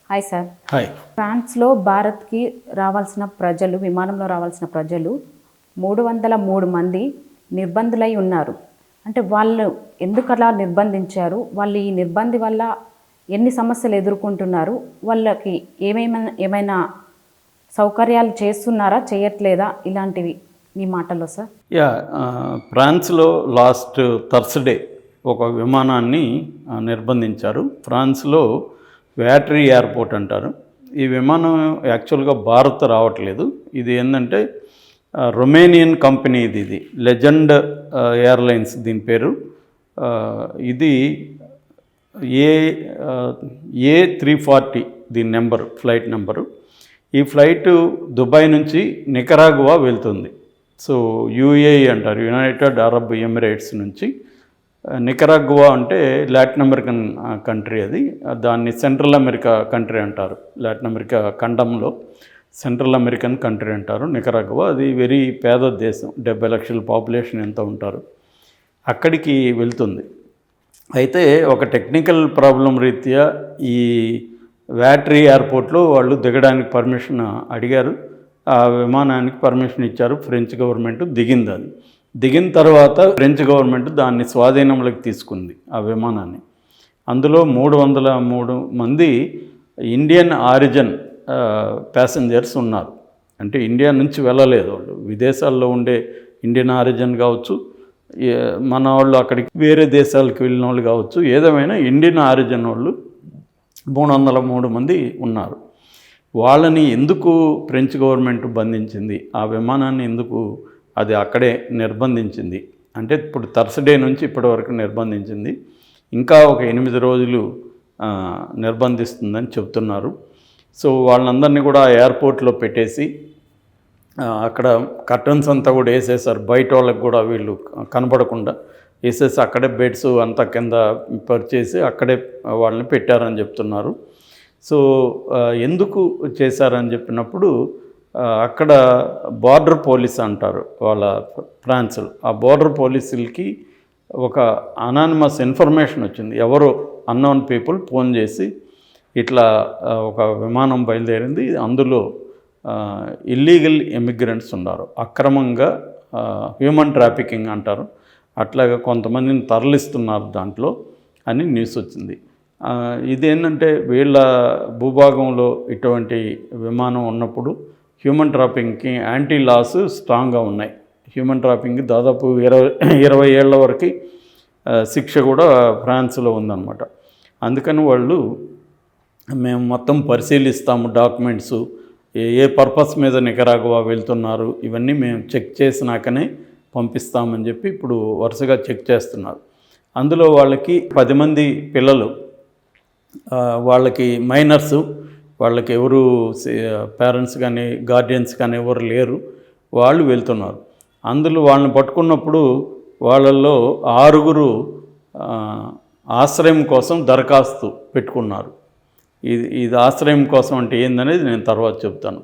Hi sir. Hi. ఫ్రాన్స్లో భారత్కి రావాల్సిన ప్రజలు, విమానంలో రావాల్సిన ప్రజలు 303 మంది నిర్బంధులై ఉన్నారు. అంటే వాళ్ళు ఎందుకు అలా నిర్బంధించారు, వాళ్ళు ఈ నిర్బంధి వల్ల ఎన్ని సమస్యలు ఎదుర్కొంటున్నారు, వాళ్ళకి ఏమైనా సౌకర్యాలు చేస్తున్నారా, చేయట్లేదా, ఇలాంటివి మీ మాటల్లో సార్. ఫ్రాన్స్లో లాస్ట్ థర్స్డే ఒక విమానాన్ని నిర్బంధించారు. ఫ్రాన్స్లో వ్యాటరీ ఎయిర్పోర్ట్ అంటారు. ఈ విమానం యాక్చువల్గా భారత్ రావట్లేదు. ఇది ఏంటంటే రొమేనియన్ కంపెనీ, ఇది లెజెండ్ ఎయిర్లైన్స్ దీని పేరు. ఇది A340 దీని నెంబరు, ఫ్లైట్ నెంబరు. ఈ ఫ్లైట్ దుబాయ్ నుంచి నికరాగువా వెళ్తుంది. సో UAE అంటారు, యునైటెడ్ అరబ్ ఎమిరేట్స్ నుంచి. నికరాగువా అంటే లాటిన్ అమెరికన్ కంట్రీ. అది దాన్ని సెంట్రల్ అమెరికా కంట్రీ అంటారు. లాటిన్ అమెరికా ఖండంలో సెంట్రల్ అమెరికన్ కంట్రీ అంటారు నికరాగువా. అది వెరీ పేద దేశం, 70 లక్షల పాపులేషన్ ఎంత ఉంటారు. అక్కడికి వెళ్తుంది. అయితే ఒక టెక్నికల్ ప్రాబ్లం రీత్యా ఈ వ్యాటరీ ఎయిర్పోర్ట్లో వాళ్ళు దిగడానికి పర్మిషన్ అడిగారు. ఆ విమానానికి పర్మిషన్ ఇచ్చారు. ఫ్రెంచ్ గవర్నమెంట్ దిగింది. అది దిగిన తర్వాత ఫ్రెంచ్ గవర్నమెంట్ దాన్ని స్వాధీనంలోకి తీసుకుంది, ఆ విమానాన్ని. అందులో 303 మంది ఇండియన్ ఆరిజిన్ ప్యాసింజర్స్ ఉన్నారు. అంటే ఇండియా నుంచి వెళ్ళలేదు వాళ్ళు, విదేశాల్లో ఉండే ఇండియన్ ఆరిజిన్ కావచ్చు, మన వాళ్ళు అక్కడికి వేరే దేశాలకు వెళ్ళిన వాళ్ళు కావచ్చు, ఏదేమైనా ఇండియన్ ఆరిజిన్ వాళ్ళు 303 మంది ఉన్నారు. వాళ్ళని ఎందుకు ఫ్రెంచ్ గవర్నమెంట్ బంధించింది, ఆ విమానాన్ని ఎందుకు అది అక్కడే నిర్బంధించింది అంటే, ఇప్పుడు థర్స్డే నుంచి ఇప్పటి వరకు నిర్బంధించింది. ఇంకా ఒక 8 రోజులు నిర్బంధిస్తుందని చెప్తున్నారు. సో వాళ్ళందరినీ కూడా ఎయిర్పోర్ట్లో పెట్టేసి అక్కడ కర్టన్స్ అంతా కూడా వేసేసారు. బయట వాళ్ళకి కూడా వీళ్ళు కనపడకుండా వేసేసి అక్కడే బెడ్స్ అంతా కింద పరిచేసి అక్కడే వాళ్ళని పెట్టారని చెప్తున్నారు. సో ఎందుకు చేశారని చెప్పినప్పుడు, అక్కడ బార్డర్ పోలీస్ అంటారు వాళ్ళ ఫ్రాన్స్లో. ఆ బార్డర్ పోలీసులకి ఒక అనానిమస్ ఇన్ఫర్మేషన్ వచ్చింది. ఎవరో అన్నోన్ పీపుల్ ఫోన్ చేసి ఇట్లా ఒక విమానం బయలుదేరింది, అందులో ఇల్లీగల్ ఇమిగ్రెంట్స్ ఉన్నారు, అక్రమంగా హ్యూమన్ ట్రాఫికింగ్ అంటారు, అట్లాగా కొంతమందిని తరలిస్తున్నారు దాంట్లో అని న్యూస్ వచ్చింది. ఇదేంటంటే వీళ్ళ భూభాగంలో ఇటువంటి విమానం ఉన్నప్పుడు హ్యూమన్ ట్రాఫికింగ్కి యాంటీ లాస్ స్ట్రాంగ్గా ఉన్నాయి. హ్యూమన్ ట్రాఫికింగ్ దాదాపు 20 ఏళ్ల వరకు శిక్ష కూడా ఫ్రాన్స్లో ఉందన్నమాట. అందుకని వాళ్ళు మేము మొత్తం పరిశీలిస్తాము, డాక్యుమెంట్స్ ఏ పర్పస్ మీద నికరాగువా వెళ్తున్నారు ఇవన్నీ మేము చెక్ చేసినాకనే పంపిస్తామని చెప్పి ఇప్పుడు వరుసగా చెక్ చేస్తున్నారు. అందులో వాళ్ళకి 10 మంది పిల్లలు, వాళ్ళకి మైనర్సు, వాళ్ళకి ఎవరు పేరెంట్స్ కానీ గార్డియన్స్ కానీ ఎవరు లేరు, వాళ్ళు వెళ్తున్నారు. అందులో వాళ్ళని పట్టుకున్నప్పుడు వాళ్ళల్లో 6 ఆశ్రయం కోసం దరఖాస్తు పెట్టుకున్నారు. ఇది ఆశ్రయం కోసం అంటే ఏందనేది నేను తర్వాత చెప్తాను.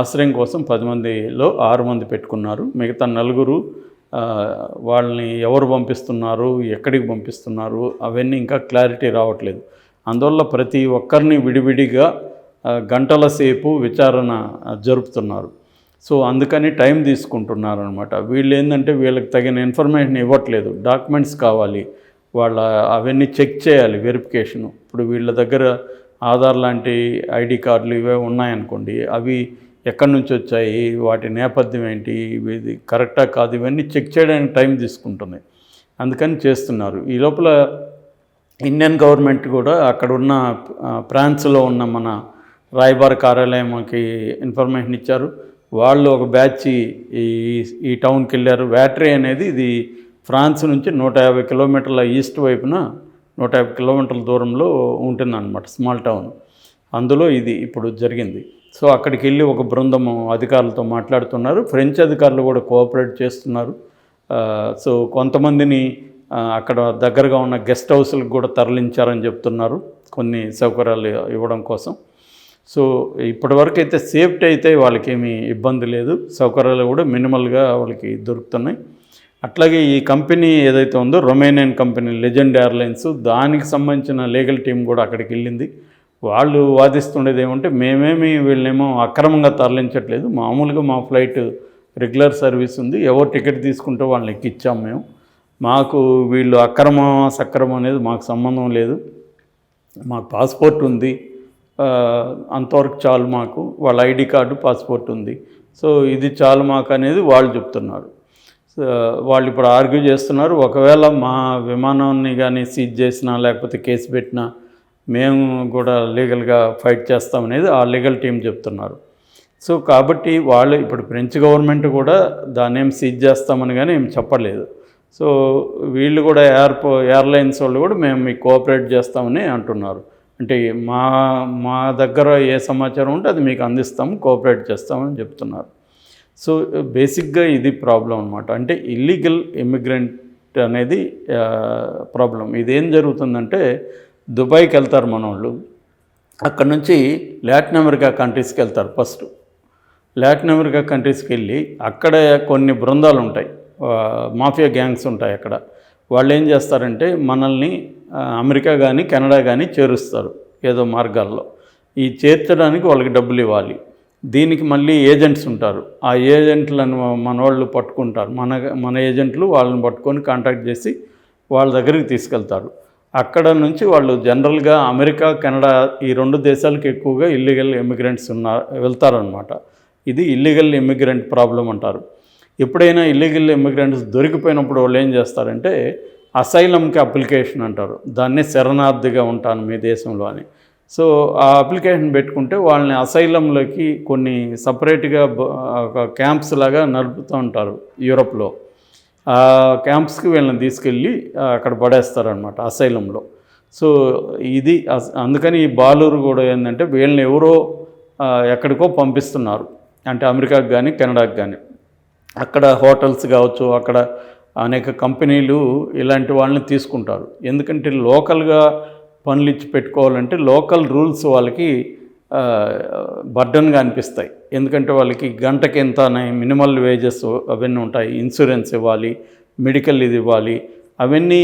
ఆశ్రయం కోసం 10 మందిలో 6 మంది పెట్టుకున్నారు. మిగతా 4 వాళ్ళని ఎవరు పంపిస్తున్నారు, ఎక్కడికి పంపిస్తున్నారు అవన్నీ ఇంకా క్లారిటీ రావట్లేదు. అందువల్ల ప్రతి ఒక్కరిని విడివిడిగా గంటల సేపు విచారణ జరుపుతున్నారు. సో అందుకని టైం తీసుకుంటున్నారు అనమాట. వీళ్ళు ఏంటంటే వీళ్ళకి తగిన ఇన్ఫర్మేషన్ ఇవ్వట్లేదు. డాక్యుమెంట్స్ కావాలి, వాళ్ళ అవన్నీ చెక్ చేయాలి, వెరిఫికేషను. ఇప్పుడు వీళ్ళ దగ్గర ఆధార్ లాంటి ఐడి కార్డులు ఇవే ఉన్నాయనుకోండి, అవి ఎక్కడి నుంచి వచ్చాయి, వాటి నేపథ్యం ఏంటి, ఇది కరెక్టా కాదు, ఇవన్నీ చెక్ చేయడానికి టైం తీసుకుంటుంది. అందుకని చేస్తున్నారు. ఈ లోపల ఇండియన్ గవర్నమెంట్ కూడా అక్కడున్న ఫ్రాన్స్లో ఉన్న మన రాయబార కార్యాలయంకి ఇన్ఫర్మేషన్ ఇచ్చారు. వాళ్ళు ఒక బ్యాచ్ ఈ టౌన్కి వెళ్ళారు. వ్యాటరీ అనేది ఇది ఫ్రాన్స్ నుంచి 150 కిలోమీటర్ల ఈస్ట్ వైపున 150 కిలోమీటర్ల దూరంలో ఉంటుందన్నమాట, స్మాల్ టౌన్. అందులో ఇది ఇప్పుడు జరిగింది. సో అక్కడికి వెళ్ళి ఒక బృందము అధికారులతో మాట్లాడుతున్నారు. ఫ్రెంచ్ అధికారులు కూడా కోఆపరేట్ చేస్తున్నారు. సో కొంతమందిని అక్కడ దగ్గరగా ఉన్న గెస్ట్ హౌస్లకు కూడా తరలించారని చెప్తున్నారు, కొన్ని సౌకర్యాలు ఇవ్వడం కోసం. సో ఇప్పటివరకు అయితే సేఫ్టీ అయితే వాళ్ళకేమీ ఇబ్బంది లేదు, సౌకర్యాలు కూడా మినిమల్గా వాళ్ళకి దొరుకుతున్నాయి. అట్లాగే ఈ కంపెనీ ఏదైతే ఉందో రొమేనియన్ కంపెనీ లెజెండ్ ఎయిర్లైన్స్, దానికి సంబంధించిన లీగల్ టీం కూడా అక్కడికి వెళ్ళింది. వాళ్ళు వాదిస్తుండేది ఏమంటే మేమేమి వీళ్ళనేమో అక్రమంగా తరలించట్లేదు, మామూలుగా మా ఫ్లైట్ రెగ్యులర్ సర్వీస్ ఉంది, ఎవరు టికెట్ తీసుకుంటే వాళ్ళని ఎక్కిచ్చాం మేము, మాకు వీళ్ళు అక్రమం సక్రమం అనేది మాకు సంబంధం లేదు, మాకు పాస్పోర్ట్ ఉంది, అంతవరకు చాలు మాకు, వాళ్ళ ఐడి కార్డు పాస్పోర్ట్ ఉంది, సో ఇది చాలు మాకు అనేది వాళ్ళు చెప్తున్నారు. వాళ్ళు ఇప్పుడు ఆర్గ్యూ చేస్తున్నారు, ఒకవేళ మా విమానాన్ని కానీ సీజ్ చేసినా లేకపోతే కేసు పెట్టినా మేము కూడా లీగల్గా ఫైట్ చేస్తామనేది ఆ లీగల్ టీం చెప్తున్నారు. సో కాబట్టి వాళ్ళు ఇప్పుడు ఫ్రెంచ్ గవర్నమెంట్ కూడా దాన్ని ఏం సీజ్ చేస్తామని కానీ ఏం చెప్పలేదు. సో వీళ్ళు కూడా ఎయిర్లైన్స్ వాళ్ళు కూడా మేము మీకు కోఆపరేట్ చేస్తామని అంటున్నారు. అంటే మా దగ్గర ఏ సమాచారం ఉంటే అది మీకు అందిస్తాము, కోఆపరేట్ చేస్తామని చెప్తున్నారు. సో బేసిక్గా ఇది ప్రాబ్లం అనమాట. అంటే ఇల్లీగల్ ఇమిగ్రెంట్ అనేది ప్రాబ్లం. ఇదేం జరుగుతుందంటే దుబాయ్కి వెళ్తారు మనోళ్ళు, అక్కడ నుంచి లాటిన్ అమెరికా కంట్రీస్కి వెళ్తారు. ఫస్ట్ లాటిన్ అమెరికా కంట్రీస్కి వెళ్ళి అక్కడ కొన్ని బృందాలు ఉంటాయి, మాఫియా గ్యాంగ్స్ ఉంటాయి అక్కడ. వాళ్ళు ఏం చేస్తారంటే మనల్ని అమెరికా కానీ కెనడా కానీ చేరుస్తారు ఏదో మార్గాల్లో. ఈ చేర్చడానికి వాళ్ళకి డబ్బులు ఇవ్వాలి. దీనికి మళ్ళీ ఏజెంట్స్ ఉంటారు, ఆ ఏజెంట్లను మన వాళ్ళు పట్టుకుంటారు, మన ఏజెంట్లు వాళ్ళని పట్టుకొని కాంటాక్ట్ చేసి వాళ్ళ దగ్గరికి తీసుకెళ్తారు. అక్కడ నుంచి వాళ్ళు జనరల్గా అమెరికా కెనడా ఈ 2 దేశాలకు ఎక్కువగా ఇల్లీగల్ ఇమిగ్రెంట్స్ వెళ్తారనమాట. ఇది ఇల్లీగల్ ఇమిగ్రెంట్ ప్రాబ్లం అంటారు. ఎప్పుడైనా ఇల్లీగల్ ఇమిగ్రెంట్స్ దొరికిపోయినప్పుడు వాళ్ళు ఏం చేస్తారంటే అసైలంకి అప్లికేషన్ అంటారు, దాన్నే శరణార్థిగా ఉంటాను మీ దేశంలో అని. సో ఆ అప్లికేషన్ పెట్టుకుంటే వాళ్ళని అసైలంలోకి కొన్ని సపరేట్గా ఒక క్యాంప్స్ లాగా నడుపుతూ ఉంటారు యూరోప్లో. ఆ క్యాంప్స్కి వీళ్ళని తీసుకెళ్ళి అక్కడ పడేస్తారనమాట అసైలంలో. సో ఇది అందుకని ఈ బాలూరు కూడా ఏంటంటే వీళ్ళని ఎవరో ఎక్కడికో పంపిస్తున్నారు, అంటే అమెరికాకి కానీ కెనడాకి కానీ. అక్కడ హోటల్స్ కావచ్చు, అక్కడ అనేక కంపెనీలు ఇలాంటి వాళ్ళని తీసుకుంటారు. ఎందుకంటే లోకల్గా పనులు ఇచ్చి పెట్టుకోవాలంటే లోకల్ రూల్స్ వాళ్ళకి బర్డన్గా అనిపిస్తాయి. ఎందుకంటే వాళ్ళకి గంటకి ఎంత అనే మినిమల్ వేజెస్ అవన్నీ ఉంటాయి, ఇన్సూరెన్స్ ఇవ్వాలి, మెడికల్ ఇది ఇవ్వాలి, అవన్నీ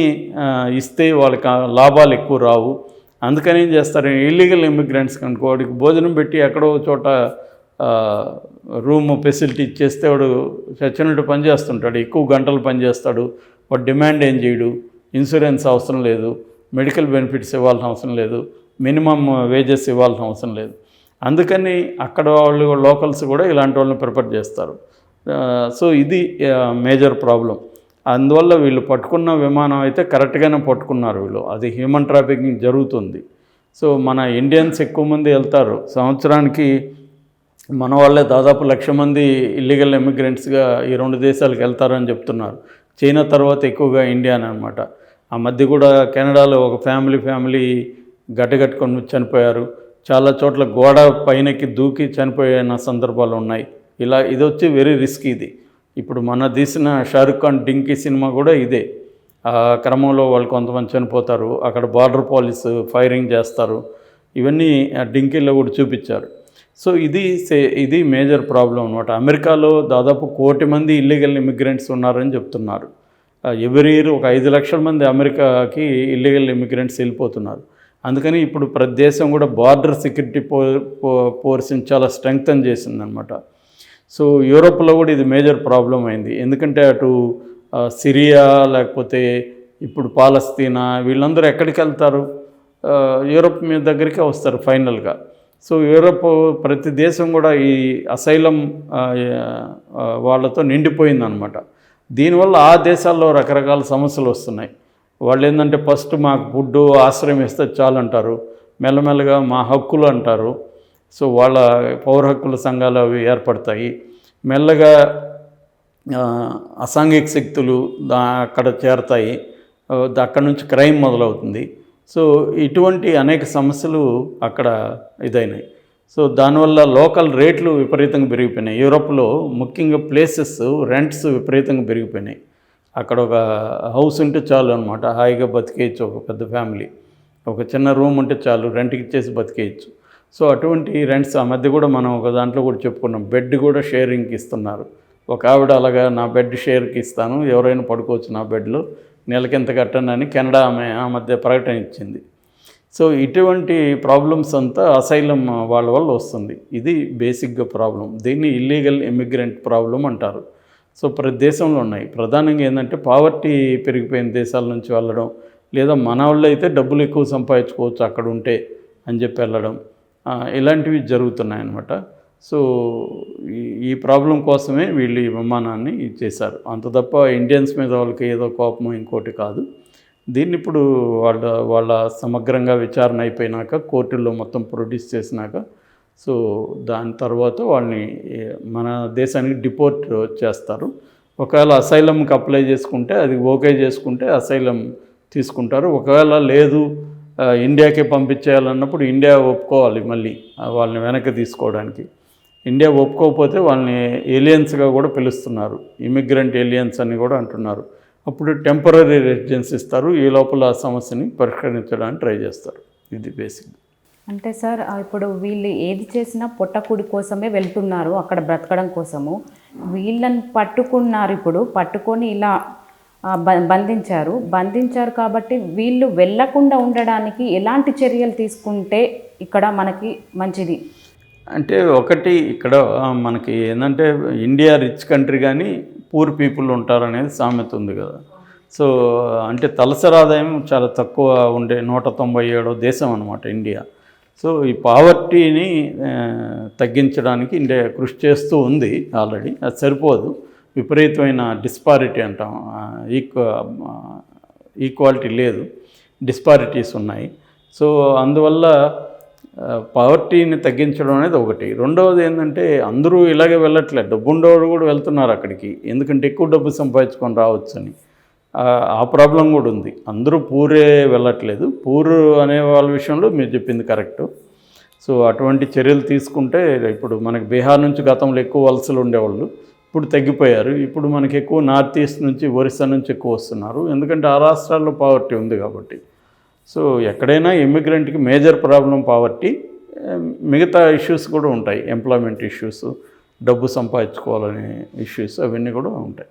ఇస్తే వాళ్ళకి లాభాలు ఎక్కువ రావు. అందుకని ఏం చేస్తారు, ఇల్లీగల్ ఇమిగ్రెంట్స్ కనుక వాడికి భోజనం పెట్టి ఎక్కడో చోట రూమ్ ఫెసిలిటీ ఇచ్చేస్తే వాడు చచ్చినట్టు పని చేస్తుంటాడు, ఎక్కువ గంటలు పని చేస్తాడు, వాడు డిమాండ్ ఏం చేయడు, ఇన్సూరెన్స్ అవసరం లేదు, మెడికల్ బెనిఫిట్స్ ఇవ్వాల్సిన అవసరం లేదు, మినిమమ్ వేజెస్ ఇవ్వాల్సిన అవసరం లేదు. అందుకని అక్కడ వాళ్ళు లోకల్స్ కూడా ఇలాంటి వాళ్ళని ప్రిఫర్ చేస్తారు. సో ఇది మేజర్ ప్రాబ్లం. అందువల్ల వీళ్ళు పట్టుకున్న విమానం అయితే కరెక్ట్గానే పట్టుకున్నారు వీళ్ళు, అది హ్యూమన్ ట్రాఫికింగ్ జరుగుతుంది. సో మన ఇండియన్స్ ఎక్కువ మంది వెళ్తారు, సంవత్సరానికి మన వాళ్ళే దాదాపు 1,00,000 మంది ఇల్లీగల్ ఇమిగ్రెంట్స్గా ఈ 2 దేశాలకు వెళ్తారని చెప్తున్నారు. చైనా తర్వాత ఎక్కువగా ఇండియా అనమాట. ఆ మధ్య కూడా కెనడాలో ఒక ఫ్యామిలీ గడ్డగట్టుకొని చనిపోయారు, చాలా చోట్ల గోడ పైనకి దూకి చనిపోయిన సందర్భాలు ఉన్నాయి. ఇది వచ్చి వెరీ రిస్క్. ఇది ఇప్పుడు మన తీసిన షారుఖ్ ఖాన్ డింకీ సినిమా కూడా ఇదే. ఆ క్రమంలో వాళ్ళు కొంతమంది చనిపోతారు, అక్కడ బార్డర్ పోలీసు ఫైరింగ్ చేస్తారు, ఇవన్నీ డింకీలో కూడా చూపించారు. సో ఇది మేజర్ ప్రాబ్లం అనమాట. అమెరికాలో దాదాపు 1 కోటి మంది ఇల్లీగల్ ఇమిగ్రెంట్స్ ఉన్నారని చెప్తున్నారు. ఎవ్రీ ఇయర్ ఒక 5 లక్షల మంది అమెరికాకి ఇల్లీగల్ ఇమిగ్రెంట్స్ వెళ్ళిపోతున్నారు. అందుకని ఇప్పుడు ప్రతి దేశం కూడా బార్డర్ సెక్యూరిటీ ఫోర్స్ని చాలా స్ట్రెంగ్తన్ చేసిందనమాట. సో యూరోప్లో కూడా ఇది మేజర్ ప్రాబ్లం అయింది. ఎందుకంటే అటు సిరియా లేకపోతే ఇప్పుడు పాలస్తీనా వీళ్ళందరూ ఎక్కడికి వెళ్తారు, యూరోప్ మీద దగ్గరికి వస్తారు ఫైనల్గా. సో యూరోప్ ప్రతి దేశం కూడా ఈ అసైలం వాళ్ళతో నిండిపోయిందనమాట. దీనివల్ల ఆ దేశాల్లో రకరకాల సమస్యలు వస్తున్నాయి. వాళ్ళు ఏంటంటే ఫస్ట్ మాకు ఫుడ్ ఆశ్రయం ఇస్తే చాలు అంటారు, మెల్లమెల్లగా మా హక్కులు అంటారు. సో వాళ్ళ పౌర హక్కుల సంఘాలు అవి ఏర్పడతాయి. మెల్లగా అసాంఘిక శక్తులు అక్కడ చేరతాయి, అక్కడ నుంచి క్రైమ్ మొదలవుతుంది. సో ఇటువంటి అనేక సమస్యలు అక్కడ ఇదైనాయి. సో దానివల్ల లోకల్ రేట్లు విపరీతంగా పెరిగిపోయినాయి. యూరోప్లో ముఖ్యంగా ప్లేసెస్ రెంట్స్ విపరీతంగా పెరిగిపోయినాయి. అక్కడ ఒక హౌస్ ఉంటే చాలు అనమాట, హాయిగా బతికేయచ్చు. ఒక పెద్ద ఫ్యామిలీ ఒక చిన్న రూమ్ ఉంటే చాలు, రెంట్కి ఇచ్చేసి బతికేయచ్చు. సో అటువంటి రెంట్స్ ఆ మధ్య కూడా మనం ఒక దాంట్లో కూడా చెప్పుకున్నాం, బెడ్ కూడా షేరింగ్కి ఇస్తున్నారు. ఒక ఆవిడ అలాగా నా బెడ్ షేర్కి ఇస్తాను, ఎవరైనా పడుకోవచ్చు నా బెడ్లో, నెలకింత కట్టండి అని కెనడా ఆమె ఆ మధ్య ప్రకటన ఇచ్చింది. సో ఇటువంటి ప్రాబ్లమ్స్ అంతా అసైలం వాళ్ళ వల్ల వస్తుంది. ఇది బేసిక్గా ప్రాబ్లం. దీన్ని ఇల్లీగల్ ఇమిగ్రెంట్ ప్రాబ్లం అంటారు. సో ప్రతి దేశంలో ఉన్నాయి. ప్రధానంగా ఏంటంటే పావర్టీ పెరిగిపోయిన దేశాల నుంచి వెళ్ళడం, లేదా మన వాళ్ళు అయితే డబ్బులు ఎక్కువ సంపాదించుకోవచ్చు అక్కడ ఉంటే అని చెప్పి వెళ్ళడం, ఇలాంటివి జరుగుతున్నాయన్నమాట. సో ఈ ప్రాబ్లం కోసమే వీళ్ళు ఈ విమానాన్ని చేశారు. అంత తప్ప ఇండియన్స్ మీద వాళ్ళకి ఏదో కోపం ఇంకోటి కాదు. దీన్ని ఇప్పుడు వాళ్ళ సమగ్రంగా విచారణ అయిపోయినాక కోర్టుల్లో మొత్తం ప్రొడ్యూస్ చేసినాక, సో దాని తర్వాత వాళ్ళని మన దేశానికి డిపోర్ట్ చేస్తారు. ఒకవేళ అసైలంకి అప్లై చేసుకుంటే అది ఓకే చేసుకుంటే అసైలం తీసుకుంటారు. ఒకవేళ లేదు ఇండియాకే పంపించేయాలన్నప్పుడు ఇండియా ఒప్పుకోవాలి మళ్ళీ వాళ్ళని వెనక్కి తీసుకోవడానికి. ఇండియా ఒప్పుకోకపోతే వాళ్ళని ఏలియన్స్గా కూడా పిలుస్తున్నారు. ఇమిగ్రెంట్ ఏలియన్స్ అని కూడా అంటున్నారు. అప్పుడు టెంపరరీ రెసిడెన్స్ ఇస్తారు. ఈ లోపల ఆ సమస్యని పరిష్కరించడానికి ట్రై చేస్తారు. ఇది బేసిక్. అంటే సార్ ఇప్పుడు వీళ్ళు ఏది చేసినా పొట్టకూడి కోసమే వెళ్తున్నారు, అక్కడ బ్రతకడం కోసము. వీళ్ళని పట్టుకున్నారు, ఇప్పుడు పట్టుకొని ఇలా బంధించారు కాబట్టి వీళ్ళు వెళ్ళకుండా ఉండడానికి ఎలాంటి చర్యలు తీసుకుంటే ఇక్కడ మనకి మంచిది? అంటే ఒకటి ఇక్కడ మనకి ఏంటంటే ఇండియా రిచ్ కంట్రీ కానీ పూర్ పీపుల్ ఉంటారనేది సామెత ఉంది కదా. సో అంటే తలసరి ఆదాయం చాలా తక్కువ ఉండే 197వ దేశం అనమాట ఇండియా. సో ఈ పావర్టీని తగ్గించడానికి ఇండియా కృషి చేస్తూ ఉంది ఆల్రెడీ. అది సరిపోదు, విపరీతమైన డిస్పారిటీ అంటాం, ఈక్వాలిటీ లేదు, డిస్పారిటీస్ ఉన్నాయి. సో అందువల్ల పావర్టీని తగ్గించడం అనేది ఒకటి. రెండవది ఏంటంటే అందరూ ఇలాగే వెళ్ళట్లేదు, డబ్బు ఉండేవాళ్ళు కూడా వెళ్తున్నారు అక్కడికి, ఎందుకంటే ఎక్కువ డబ్బు సంపాదించుకొని రావచ్చు అని. ఆ ప్రాబ్లం కూడా ఉంది. అందరూ పూరే వెళ్ళట్లేదు. పూరు అనే వాళ్ళ విషయంలో మీరు చెప్పింది కరెక్టు. సో అటువంటి చర్యలు తీసుకుంటే ఇప్పుడు మనకి బీహార్ నుంచి గతంలో ఎక్కువ వలసలు ఉండేవాళ్ళు, ఇప్పుడు తగ్గిపోయారు. ఇప్పుడు మనకి ఎక్కువ నార్త్ ఈస్ట్ నుంచి, ఒరిస్సా నుంచి ఎక్కువ వస్తున్నారు, ఎందుకంటే ఆ రాష్ట్రాల్లో పావర్టీ ఉంది కాబట్టి. సో ఎక్కడైనా ఇమ్మిగ్రెంట్కి మేజర్ ప్రాబ్లం పావర్టీ, మిగతా ఇష్యూస్ కూడా ఉంటాయి, ఎంప్లాయ్మెంట్ ఇష్యూస్, డబ్బు సంపాదించుకోవాలనే ఇష్యూస్, అవన్నీ కూడా ఉంటాయి.